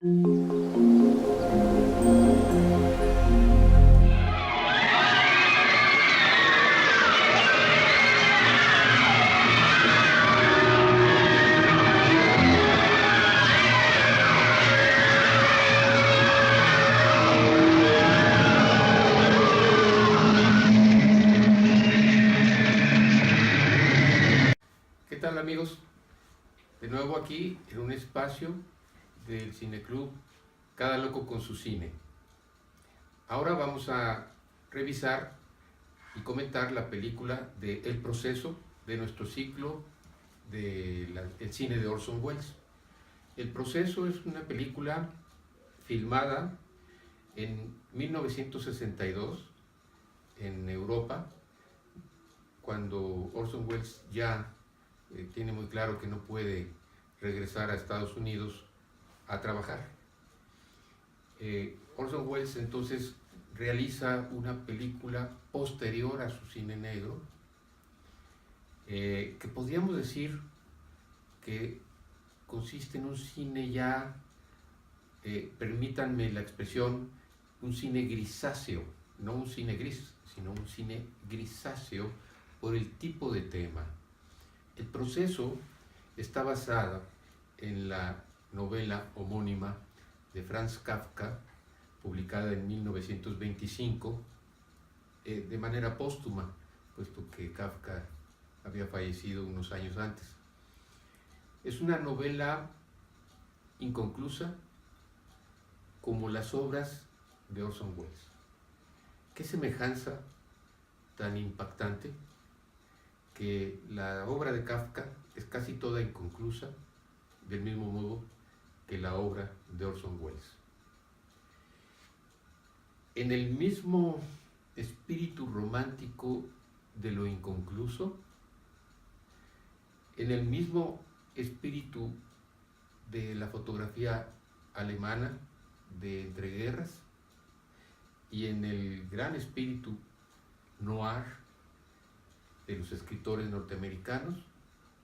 ¿Qué tal, amigos? De nuevo aquí en un espacio del Cineclub Cada Loco con su Cine. Ahora vamos a revisar y comentar la película de El Proceso de nuestro ciclo del cine de Orson Welles. El Proceso es una película filmada en 1962 en Europa, cuando Orson Welles ya tiene muy claro que no puede regresar a Estados Unidos a trabajar. Orson Welles entonces realiza una película posterior a su cine negro, que podríamos decir que consiste en un cine ya, permítanme la expresión, un cine grisáceo, no un cine gris, sino un cine grisáceo por el tipo de tema. El Proceso está basada en la novela homónima de Franz Kafka, publicada en 1925, de manera póstuma, puesto que Kafka había fallecido unos años antes. Es una novela inconclusa, como las obras de Orson Welles. ¿Qué semejanza tan impactante? Que la obra de Kafka es casi toda inconclusa, del mismo modo que la obra de Orson Welles. En el mismo espíritu romántico de lo inconcluso, en el mismo espíritu de la fotografía alemana de entreguerras y en el gran espíritu noir de los escritores norteamericanos,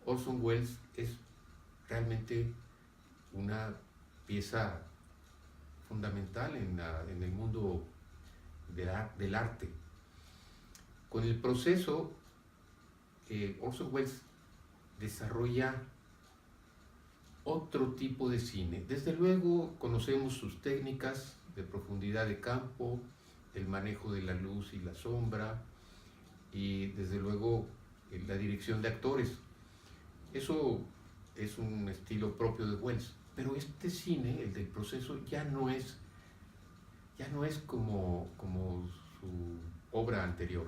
Orson Welles es realmente una pieza fundamental en el mundo del arte. Con El Proceso, Orson Welles desarrolla otro tipo de cine. Desde luego conocemos sus técnicas de profundidad de campo, el manejo de la luz y la sombra, y desde luego la dirección de actores. Eso es un estilo propio de Welles, pero este cine, el del Proceso, ya no es como su obra anterior.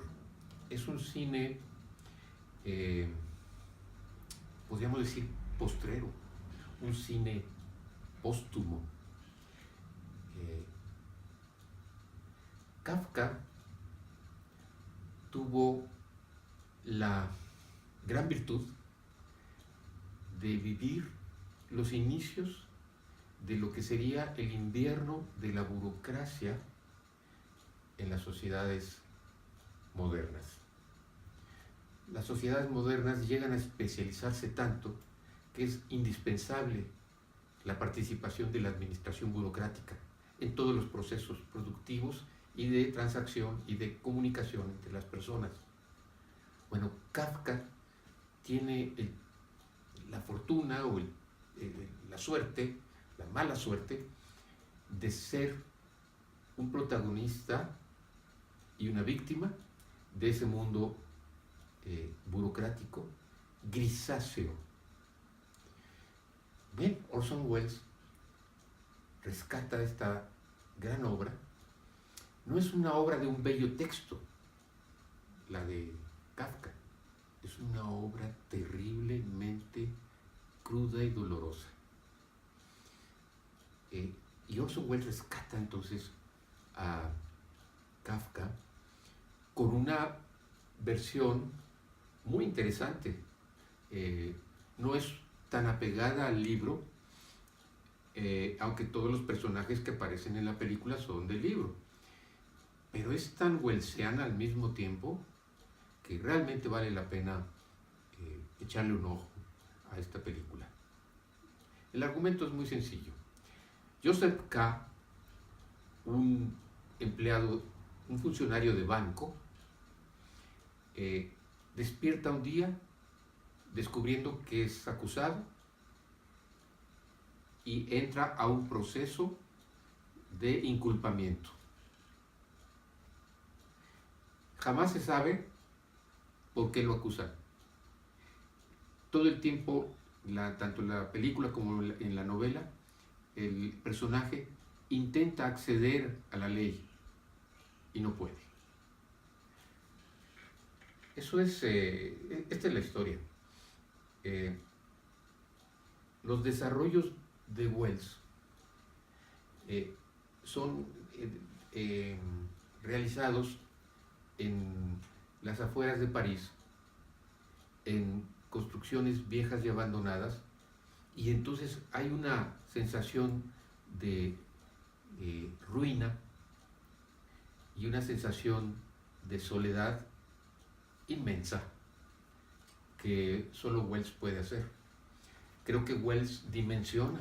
Es un cine, podríamos decir, postrero, un cine póstumo. Kafka tuvo la gran virtud de vivir los inicios de lo que sería el invierno de la burocracia en las sociedades modernas. Las sociedades modernas llegan a especializarse tanto que es indispensable la participación de la administración burocrática en todos los procesos productivos y de transacción y de comunicación entre las personas. Bueno, Kafka tiene la fortuna o la suerte, la mala suerte, de ser un protagonista y una víctima de ese mundo burocrático, grisáceo. Bien, Orson Welles rescata esta gran obra. No es una obra de un bello texto, la de Kafka. Es una obra terriblemente cruda y dolorosa. Y Orson Welles rescata entonces a Kafka con una versión muy interesante. No es tan apegada al libro, aunque todos los personajes que aparecen en la película son del libro, pero es tan wellesiana al mismo tiempo que realmente vale la pena echarle un ojo a esta película. El argumento es muy sencillo. Joseph K., un empleado, un funcionario de banco, despierta un día descubriendo que es acusado y entra a un proceso de inculpamiento. Jamás se sabe por qué lo acusan. Todo el tiempo, tanto en la película como en la novela, el personaje intenta acceder a la ley y no puede. Eso es, esta es la historia. Los desarrollos de Wells son realizados en las afueras de París, en construcciones viejas y abandonadas, y entonces hay una sensación de ruina y una sensación de soledad inmensa que solo Wells puede hacer. Creo que Wells dimensiona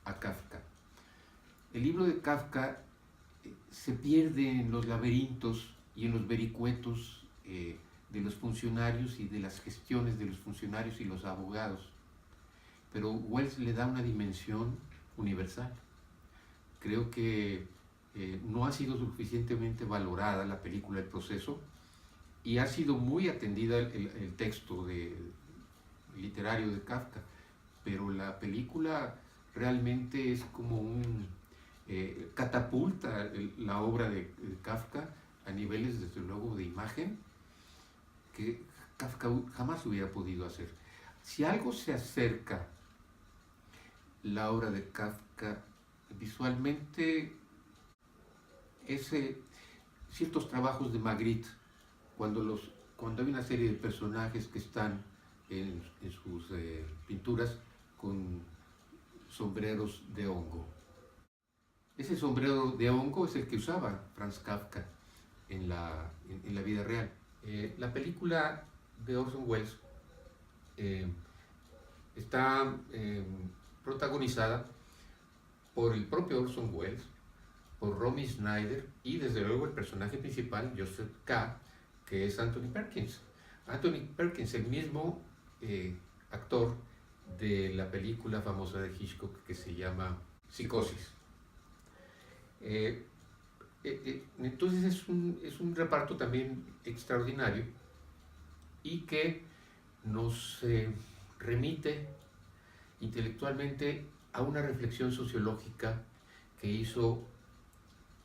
a Kafka. El libro de Kafka se pierde en los laberintos y en los vericuetos de los funcionarios y de las gestiones de los funcionarios y los abogados, pero Wells le da una dimensión universal. Creo que no ha sido suficientemente valorada la película El Proceso, y ha sido muy atendida el texto literario de Kafka, pero la película realmente es como catapulta la obra de Kafka a niveles, desde luego, de imagen que Kafka jamás hubiera podido hacer. Si algo se acerca la obra de Kafka visualmente, es ciertos trabajos de Magritte, cuando hay una serie de personajes que están en sus pinturas con sombreros de hongo. Ese sombrero de hongo es el que usaba Franz Kafka en la vida real. La película de Orson Welles está protagonizada por el propio Orson Welles, por Romy Schneider y desde luego el personaje principal, Joseph K., que es Anthony Perkins. Anthony Perkins, el mismo actor de la película famosa de Hitchcock que se llama Psicosis. Entonces es un reparto también extraordinario y que nos remite intelectualmente a una reflexión sociológica que hizo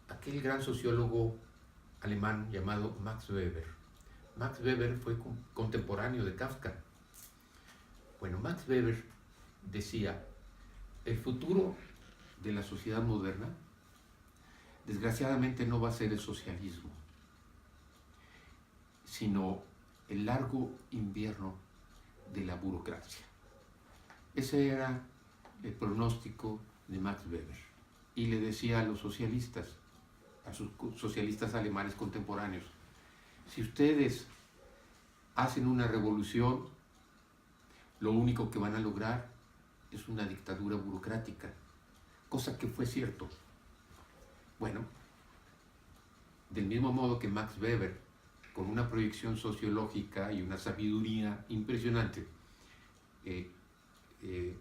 aquel gran sociólogo alemán llamado Max Weber. Max Weber fue contemporáneo de Kafka. Bueno, Max Weber decía: el futuro de la sociedad moderna desgraciadamente no va a ser el socialismo, sino el largo invierno de la burocracia. Ese era el pronóstico de Max Weber. Y le decía a los socialistas, a sus socialistas alemanes contemporáneos: si ustedes hacen una revolución, lo único que van a lograr es una dictadura burocrática, cosa que fue cierto. Bueno, del mismo modo que Max Weber, con una proyección sociológica y una sabiduría impresionante,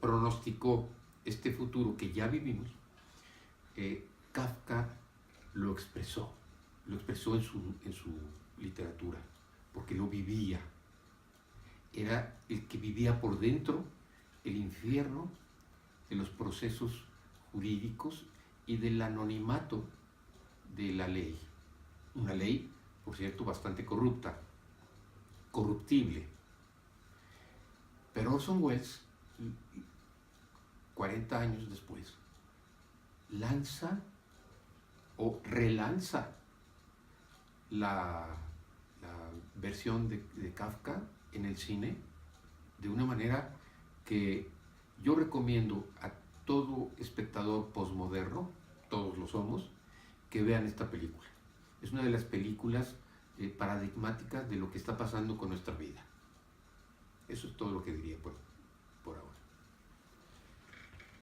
pronosticó este futuro que ya vivimos, Kafka lo expresó en su literatura, porque lo vivía. Era el que vivía por dentro el infierno de los procesos jurídicos y del anonimato de la ley. Una ley, por cierto, bastante corruptible. Pero Orson Welles, 40 años después, lanza o relanza la versión de Kafka en el cine de una manera que yo recomiendo a todo espectador posmoderno, todos lo somos, que vean esta película. Es una de las películas paradigmáticas de lo que está pasando con nuestra vida. Eso es todo lo que diría, pues.